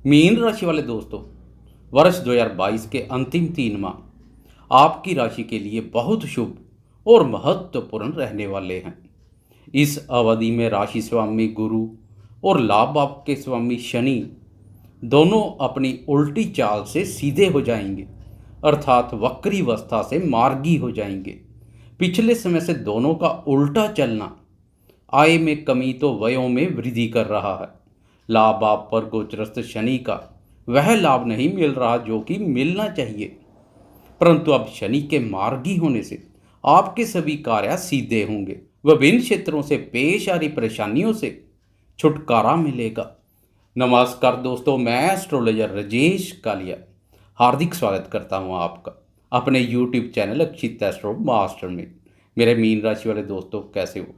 Mean राशि वाले दोस्तों, वर्ष 2022 के अंतिम 3 माह आपकी राशि के लिए बहुत शुभ और महत्वपूर्ण रहने वाले हैं। इस अवधि में राशि स्वामी गुरु और लाभ भाव के स्वामी शनि दोनों अपनी उल्टी चाल से सीधे हो जाएंगे, अर्थात वक्री अवस्था से मार्गी हो जाएंगे। पिछले समय से दोनों का उल्टा चलना आय में कमी तो व्ययों में वृद्धि कर रहा है। लाभ आप पर गोचरस्थ शनि का वह लाभ नहीं मिल रहा जो कि मिलना चाहिए, परंतु अब शनि के मार्गी होने से आपके सभी कार्य सीधे होंगे। विभिन्न क्षेत्रों से पेश आ रही परेशानियों से छुटकारा मिलेगा। नमस्कार दोस्तों, मैं एस्ट्रोलॉजर राजेश कालिया हार्दिक स्वागत करता हूं आपका अपने यूट्यूब चैनल अक्षित एस्ट्रो मास्टर में। मेरे मीन राशि वाले दोस्तों, कैसे हो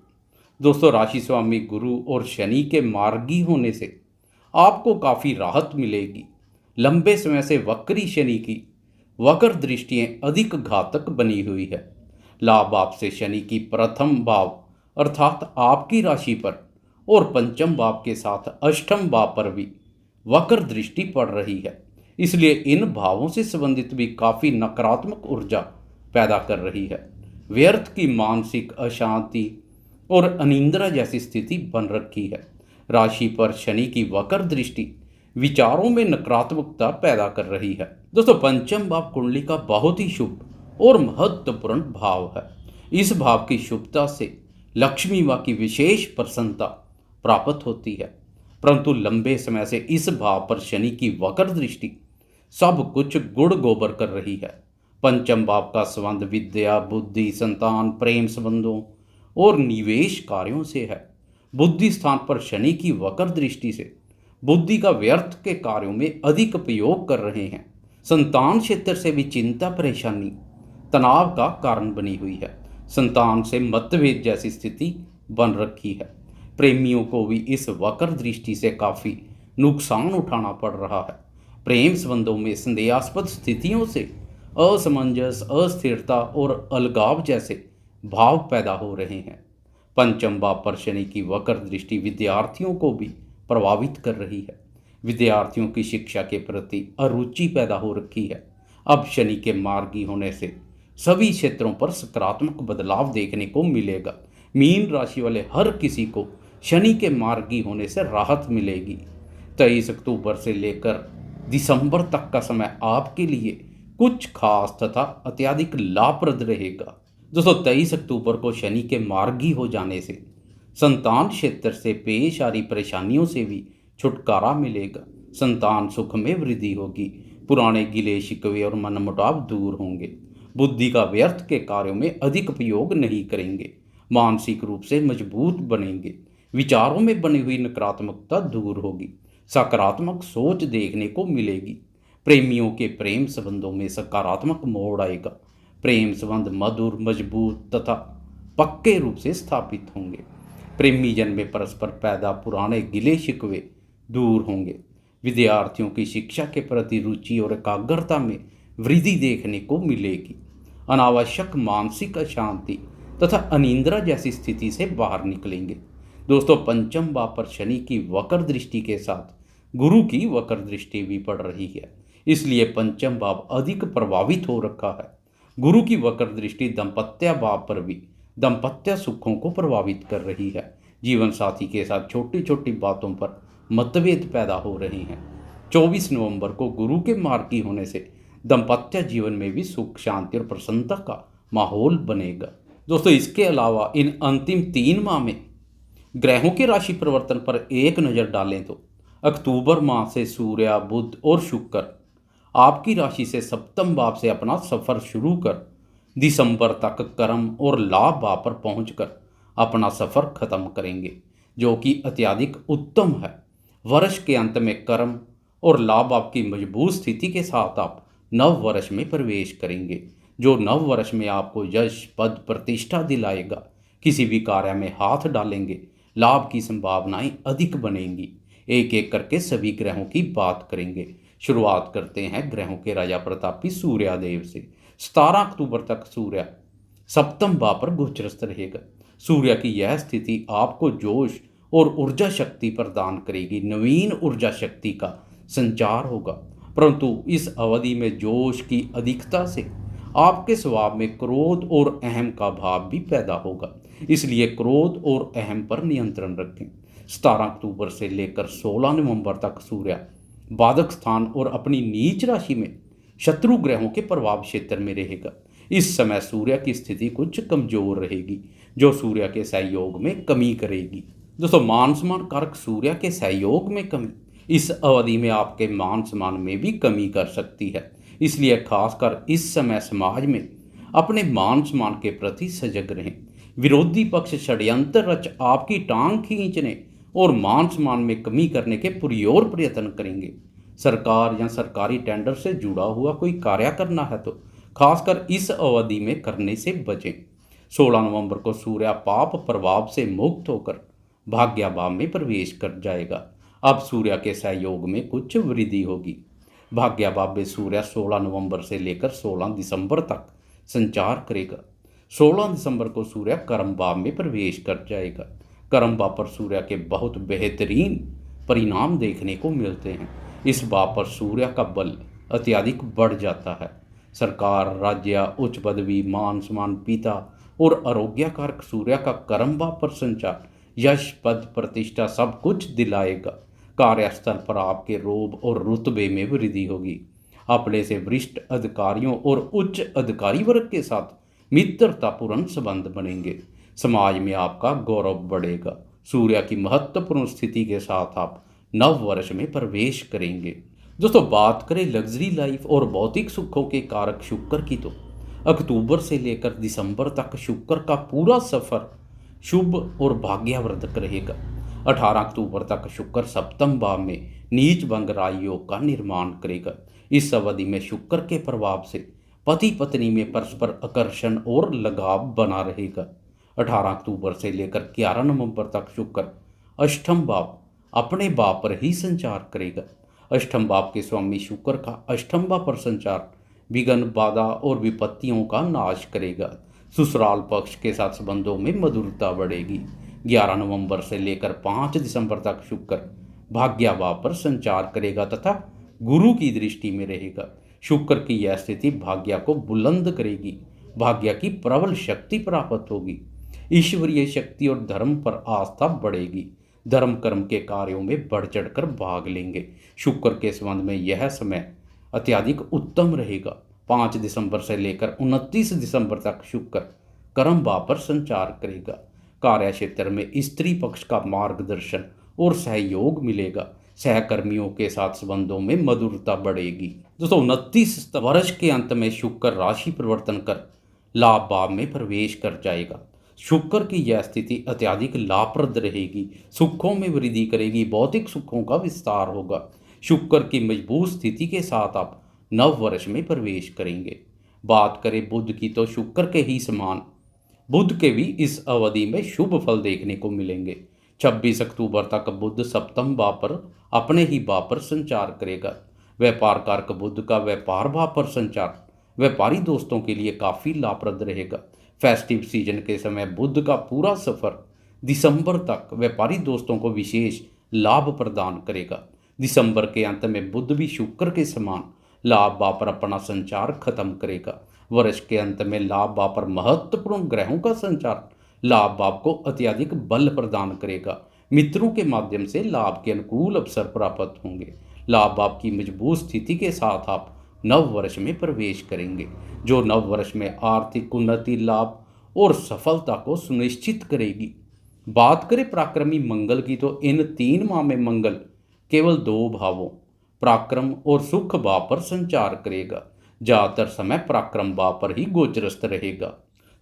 दोस्तों? राशि स्वामी गुरु और शनि के मार्गी होने से आपको काफ़ी राहत मिलेगी। लंबे समय से वक्री शनि की वक्र दृष्टियाँ अधिक घातक बनी हुई है। लाभ भाव से शनि की प्रथम भाव अर्थात आपकी राशि पर और पंचम भाव के साथ अष्टम भाव पर भी वक्र दृष्टि पड़ रही है, इसलिए इन भावों से संबंधित भी काफ़ी नकारात्मक ऊर्जा पैदा कर रही है। व्यर्थ की मानसिक अशांति और अनिंद्रा जैसी स्थिति बन रखी है। राशि पर शनि की वक्र दृष्टि विचारों में नकारात्मकता पैदा कर रही है। दोस्तों, पंचम भाव कुंडली का बहुत ही शुभ और महत्वपूर्ण भाव है। इस भाव की शुभता से लक्ष्मी माँ की विशेष प्रसन्नता प्राप्त होती है, परंतु लंबे समय से इस भाव पर शनि की वक्र दृष्टि सब कुछ गुड़ गोबर कर रही है। पंचम भाव का संबंध विद्या, बुद्धि, संतान, प्रेम संबंधों और निवेश कार्यों से है। बुद्धि स्थान पर शनि की वक्र दृष्टि से बुद्धि का व्यर्थ के कार्यों में अधिक उपयोग कर रहे हैं। संतान क्षेत्र से भी चिंता, परेशानी, तनाव का कारण बनी हुई है। संतान से मतभेद जैसी स्थिति बन रखी है। प्रेमियों को भी इस वक्र दृष्टि से काफ़ी नुकसान उठाना पड़ रहा है। प्रेम संबंधों में संदेहास्पद स्थितियों से असमंजस, अस्थिरता और अलगाव जैसे भाव पैदा हो रहे हैं। पंचम भाव पर शनि की वक्र दृष्टि विद्यार्थियों को भी प्रभावित कर रही है। विद्यार्थियों की शिक्षा के प्रति अरुचि पैदा हो रखी है। अब शनि के मार्गी होने से सभी क्षेत्रों पर सकारात्मक बदलाव देखने को मिलेगा। मीन राशि वाले हर किसी को शनि के मार्गी होने से राहत मिलेगी। 23 अक्टूबर से लेकर दिसंबर तक का समय आपके लिए कुछ खास तथा अत्यधिक लाभप्रद रहेगा। दोस्तों, 23 अक्टूबर को शनि के मार्गी हो जाने से संतान क्षेत्र से पेश आ रही परेशानियों से भी छुटकारा मिलेगा। संतान सुख में वृद्धि होगी। पुराने गिले शिकवे और मनमुटाव दूर होंगे। बुद्धि का व्यर्थ के कार्यों में अधिक उपयोग नहीं करेंगे। मानसिक रूप से मजबूत बनेंगे। विचारों में बनी हुई नकारात्मकता दूर होगी। सकारात्मक सोच देखने को मिलेगी। प्रेमियों के प्रेम संबंधों में सकारात्मक मोड़ आएगा। प्रेम संबंध मधुर, मजबूत तथा पक्के रूप से स्थापित होंगे। प्रेमी जन में परस्पर पैदा पुराने गिले शिकवे दूर होंगे। विद्यार्थियों की शिक्षा के प्रति रुचि और एकाग्रता में वृद्धि देखने को मिलेगी। अनावश्यक मानसिक अशांति तथा अनिंद्रा जैसी स्थिति से बाहर निकलेंगे। दोस्तों, पंचम भाव पर शनि की वक्र दृष्टि के साथ गुरु की वक्र दृष्टि भी पड़ रही है, इसलिए पंचम भाव अधिक प्रभावित हो रखा है। गुरु की वक्र दृष्टि दाम्पत्य भाव पर भी दाम्पत्य सुखों को प्रभावित कर रही है। जीवन साथी के साथ छोटी छोटी बातों पर मतभेद पैदा हो रहे हैं। 24 नवंबर को गुरु के मार्गी होने से दाम्पत्य जीवन में भी सुख, शांति और प्रसन्नता का माहौल बनेगा। दोस्तों, इसके अलावा इन अंतिम 3 माह में ग्रहों के राशि परिवर्तन पर एक नज़र डालें तो अक्टूबर माह से सूर्य, बुध और शुक्र आपकी राशि से सप्तम भाव से अपना सफर शुरू कर दिसंबर तक कर्म और लाभ भाव पर पहुंचकर अपना सफर खत्म करेंगे, जो कि अत्यधिक उत्तम है। वर्ष के अंत में कर्म और लाभ भाव की मजबूत स्थिति के साथ आप नव वर्ष में प्रवेश करेंगे, जो नव वर्ष में आपको यश, पद, प्रतिष्ठा दिलाएगा। किसी भी कार्य में हाथ डालेंगे, लाभ की संभावनाएं अधिक बनेंगी। एक एक करके सभी ग्रहों की बात करेंगे। शुरुआत करते हैं ग्रहों के राजा प्रतापी सूर्यदेव से। 17 अक्टूबर तक सूर्य सप्तम भाव पर गोचरस्थ रहेगा। सूर्य की यह स्थिति आपको जोश और ऊर्जा शक्ति प्रदान करेगी। नवीन ऊर्जा शक्ति का संचार होगा, परंतु इस अवधि में जोश की अधिकता से आपके स्वभाव में क्रोध और अहम का भाव भी पैदा होगा। इसलिए क्रोध और अहम पर नियंत्रण रखें। 17 अक्टूबर से लेकर 16 नवंबर तक सूर्य बाधक स्थान और अपनी नीच राशि में शत्रु ग्रहों के प्रभाव क्षेत्र में रहेगा। इस समय सूर्य की स्थिति कुछ कमजोर रहेगी, जो सूर्य के सहयोग में कमी करेगी। दोस्तों, मान सम्मान कारक सूर्य के सहयोग में कमी इस अवधि में आपके मान सम्मान में भी कमी कर सकती है। इसलिए खासकर इस समय समाज में अपने मान सम्मान के प्रति सजग रहें। विरोधी पक्ष षड्यंत्र रच आपकी टांग खींचने और मान सम्मान में कमी करने के पुरजोर प्रयत्न करेंगे। सरकार या सरकारी टेंडर से जुड़ा हुआ कोई कार्य करना है तो खासकर इस अवधि में करने से बचें। 16 नवंबर को सूर्य पाप प्रभाव से मुक्त होकर भाग्य भाव में प्रवेश कर जाएगा। अब सूर्य के सहयोग में कुछ वृद्धि होगी। भाग्य भाव में सूर्य 16 नवंबर से लेकर 16 दिसंबर तक संचार करेगा। 16 दिसंबर को सूर्य कर्म भाव में प्रवेश कर जाएगा। कर्म भाव पर सूर्य के बहुत बेहतरीन परिणाम देखने को मिलते हैं। इस भाव पर सूर्य का बल अत्यधिक बढ़ जाता है। सरकार, राज्य, उच्च पदवी, मान सम्मान, पिता और आरोग्य कारक सूर्य का कर्म भाव पर संचार यश, पद, प्रतिष्ठा सब कुछ दिलाएगा। कार्यस्थल पर आपके रोब और रुतबे में वृद्धि होगी। अपने से वरिष्ठ अधिकारियों और उच्च अधिकारी वर्ग के साथ मित्रतापूर्ण संबंध बनेंगे। समाज में आपका गौरव बढ़ेगा। सूर्य की महत्वपूर्ण स्थिति के साथ आप नव वर्ष में प्रवेश करेंगे। दोस्तों, बात करें लग्जरी लाइफ और भौतिक सुखों के कारक शुक्र की तो अक्टूबर से लेकर दिसंबर तक शुक्र का पूरा सफर शुभ और भाग्यवर्धक रहेगा। 18 अक्टूबर तक शुक्र सप्तम भाव में नीच भंग राजयोग का निर्माण करेगा। इस अवधि में शुक्र के प्रभाव से पति पत्नी में परस्पर आकर्षण और लगाव बना रहेगा। 18 अक्टूबर से लेकर 11 नवंबर तक शुक्र अष्टम भाव अपने भाव पर ही संचार करेगा। अष्टम भाव के स्वामी शुक्र का अष्टम भाव पर संचार विघ्न, बाधा और विपत्तियों का नाश करेगा। ससुराल पक्ष के साथ संबंधों में मधुरता बढ़ेगी। 11 नवंबर से लेकर 5 दिसंबर तक शुक्र भाग्य भाव पर संचार करेगा तथा गुरु की दृष्टि में रहेगा। शुक्र की यह स्थिति भाग्य को बुलंद करेगी। भाग्य की प्रबल शक्ति प्राप्त होगी। ईश्वरीय शक्ति और धर्म पर आस्था बढ़ेगी। धर्म कर्म के कार्यों में बढ़ चढ़कर भाग लेंगे। शुक्र के संबंध में यह समय अत्यधिक उत्तम रहेगा। 5 दिसंबर से लेकर 29 दिसंबर तक शुक्र कर्म भाव पर संचार करेगा। कार्य क्षेत्र में स्त्री पक्ष का मार्गदर्शन और सहयोग मिलेगा। सहकर्मियों के साथ संबंधों में मधुरता बढ़ेगी। दोस्तों, 29 वर्ष के अंत में शुक्र राशि परिवर्तन कर लाभ भाव में प्रवेश कर जाएगा। शुक्र की यह स्थिति अत्यधिक लाभप्रद रहेगी। सुखों में वृद्धि करेगी। भौतिक सुखों का विस्तार होगा। शुक्र की मजबूत स्थिति के साथ आप नव वर्ष में प्रवेश करेंगे। बात करें बुध की तो शुक्र के ही समान बुध के भी इस अवधि में शुभ फल देखने को मिलेंगे। 26 अक्टूबर तक बुध सप्तम भाव पर अपने ही भाव पर संचार करेगा। व्यापार कारक बुध का व्यापार भाव पर संचार व्यापारी दोस्तों के लिए काफ़ी लाभप्रद रहेगा। फेस्टिव सीजन के समय बुध का पूरा सफर दिसंबर तक व्यापारी दोस्तों को विशेष लाभ प्रदान करेगा। दिसंबर के अंत में बुध भी शुक्र के समान लाभ भाव पर अपना संचार खत्म करेगा। वर्ष के अंत में लाभ भाव पर महत्वपूर्ण ग्रहों का संचार लाभ भाव को अत्यधिक बल प्रदान करेगा। मित्रों के माध्यम से लाभ के अनुकूल अवसर प्राप्त होंगे। लाभ भाव की मजबूत स्थिति के साथ आप नव वर्ष में प्रवेश करेंगे, जो नव वर्ष में आर्थिक उन्नति, लाभ और सफलता को सुनिश्चित करेगी। बात करें पराक्रमी मंगल की तो इन 3 माह में मंगल केवल 2 भावों पराक्रम और सुख भाव पर संचार करेगा। ज़्यादातर समय पराक्रम भाव पर ही गोचरस्थ रहेगा।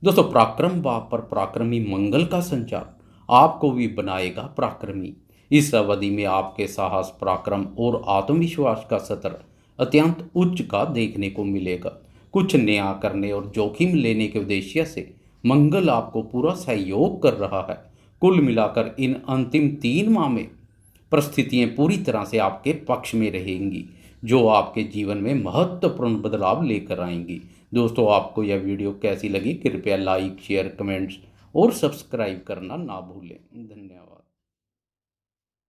दोस्तों, पराक्रम भाव पर पराक्रमी मंगल का संचार आपको भी बनाएगा पराक्रमी। इस अवधि में आपके साहस, पराक्रम और आत्मविश्वास का स्तर अत्यंत उच्च का देखने को मिलेगा। कुछ नया करने और जोखिम लेने के उद्देश्य से मंगल आपको पूरा सहयोग कर रहा है। कुल मिलाकर इन अंतिम 3 माह में परिस्थितियां पूरी तरह से आपके पक्ष में रहेंगी, जो आपके जीवन में महत्वपूर्ण बदलाव लेकर आएंगी। दोस्तों, आपको यह वीडियो कैसी लगी? कृपया लाइक, शेयर, कमेंट्स और सब्सक्राइब करना ना भूलें। धन्यवाद।